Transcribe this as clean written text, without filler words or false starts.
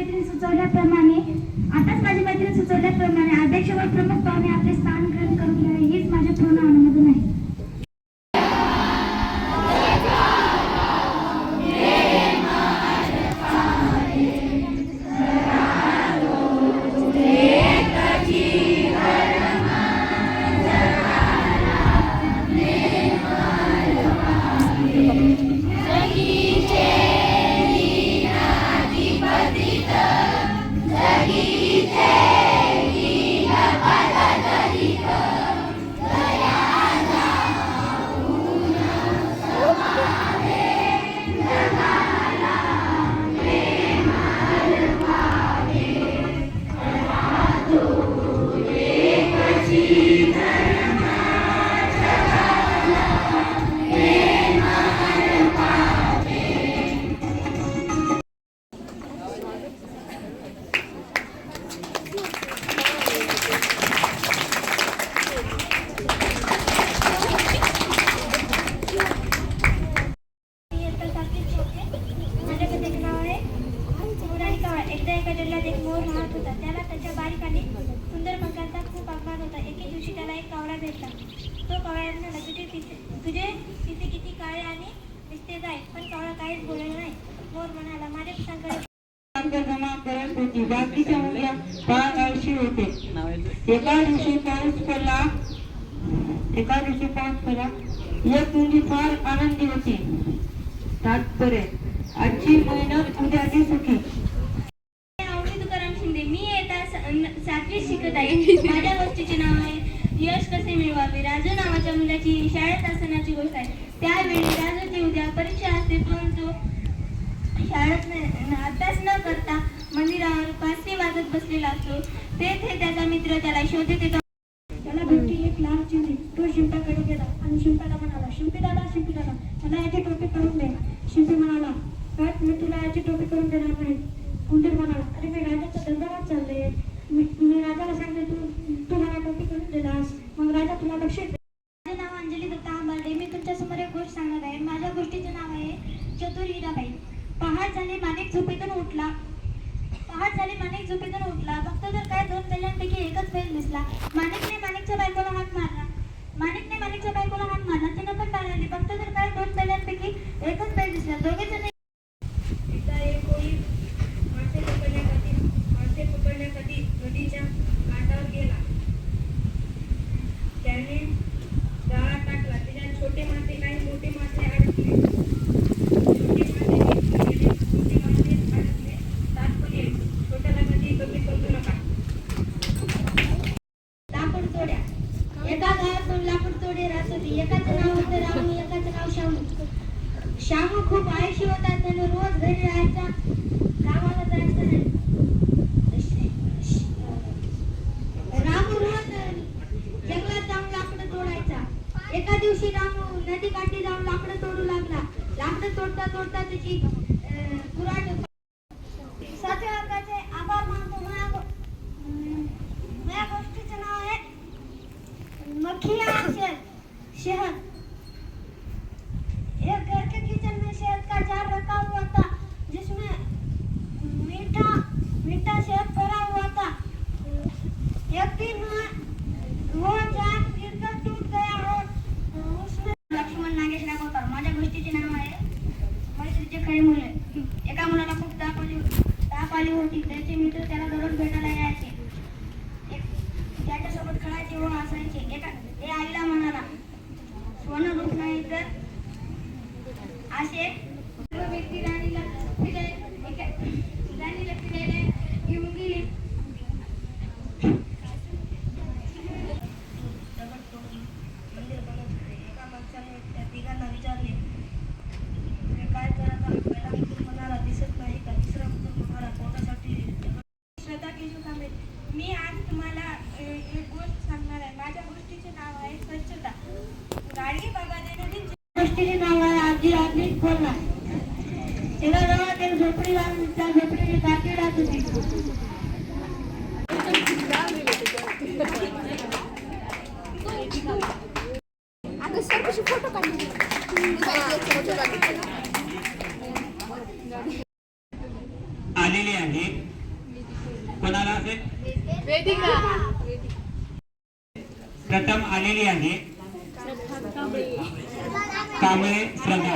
मैत्रीण सुचवल्याप्रमाणे अध्यक्ष व प्रमुख पाहुणे आपले स्थान ग्रहण करून घ्यावे हीच माझ्या पूर्ण अनुमोदन आहे. एक मोर राहत होता. त्याला त्याच्या बारीक आणि सुंदर पंखांचा खूप अभिमान होता. एके दिवशी त्याला एक कावळा भेटला. तो कावळ्याला म्हणाला, तुझे पिसे किती काळे आणि दिसते जाईल. पण कावळा काहीच बोलला नाही. मोर म्हणाला, माझ्या पिसांकडे जमा करत होती. बाकीच्या मुल्या फार आळशी होते. एका दिवशी पाऊस पडला. एक मुलगी फार आनंदी होती. तात्पर्य आजची मेहनत उद्याची सुखी. सातवीत शिकत आहे. माझ्या गोष्टीचे नाव आहे यश कसे मिळवावे. राजू नावाच्या मुलाची शाळेत असतानाची गोष्ट आहे. त्यावेळी राजूची उद्या परीक्षा असते, परंतु शाळेत अभ्यास न करता मंदिरावर 5 वाजत बसलेला असतो. तेथे त्याचा मित्र त्याला शोधत येतो. त्याला भेटली एक लहान चिमणी. तो शिंपाकडे गेला आणि शिंपाला म्हणाला, शिंपी दादा मला याची टोपी करून दे. शिंपी म्हणाला, मी तुला याची टोपी करून देणार नाही. उंदीर म्हणाला, अरे मी राजाच्या दरबारात चालले. मी राजाला सांगते तू मला टोपी करून दिलास, मग राजा तुला बक्षीस दे. माझे नाव अंजली दत्ता आंबार्डे. मी तुमच्या समोर एक गोष्ट सांगणार आहे. माझ्या गोष्टीचे नाव आहे चतुर हिराबाई. पहाट झाली, माणिक झोपेतून उठला. बघतो तर काय 2 बैलांपैकी एकच बैल दिसला. माणिकने माणिकच्या बायकोला हात मारला. तिनं पण बाहेर आली. बघतो तर काय 2 बैलांपैकी एकच बैल दिसला. दोघे जण पकडण्यासाठी नदीच्या काठावर गेला. त्याने जाळा टाकला. त्याच्यात छोटे मासे काही मोठे मासे अडकले. तात्पर्य छोट्याला कधी कमी समजू नका. लाकूड तोड्या. एका गावात 2 लाकूड तोडे राहत होते. एकाचं नाव होतं रामू, एकाचं नाव शामू. शामू खूप आळशी होता. त्याने रोज घरी राहायचा, कामाला जायचं नाही. रामू रोज जंगलात जाऊन लाकडं तोडायचा. एका दिवशी रामू नदी काठी जाऊन लाकडं तोडू लागला. लाकडं तोडता त्याची कुऱ्हाड 7व्या वर्गाचे आभार मानतो. माझ्या गोष्टीचं नाव आहे मखिया शहद. एक घर के किचन में शहद का जार रखा हुआ था, जिसमें मीठा शहद भरा हुआ था. एक दिन वो जार गिरकर टूट गया और उसमें लक्ष्मण नागेश राघवकर. माझ्या गोष्टीचे नाव आहे मैत्रीचे खरे मुले. एका मुलाला खूप ताप आली होती. त्याचे मित्र त्याला दररोज भेटायला यायचे. त्याच्यासोबत खेळायचे व हसायचे. ते आईला म्हणाला, सोनं रूप नाही तर असे व्यक्ती राणीला फिरायला घेऊन गेली. मंदिर बनवत होते. एका माणसाने त्या तिघांना विचारले, काय करत आहात? पहिला मित्र म्हणाला, दिसत नाही का? तिसरा मित्र म्हणाला, पोटासाठी. श्रद्धा केशव कांबळे. मी आज तुम्हाला एक गोष्ट सांगणार आहे. माझ्या गोष्टीचे नाव आहे स्वच्छता. गाडी बघायला नवीन गोष्टीचे नाव आहे आजी बोलला. एका गावात एक झोपडी लागली. त्या झोपडीने काठी राहत होती. आलेले आहे कोणाला असेल? वेदिका. प्रथम आलेली आहे कांबळे श्रद्धा.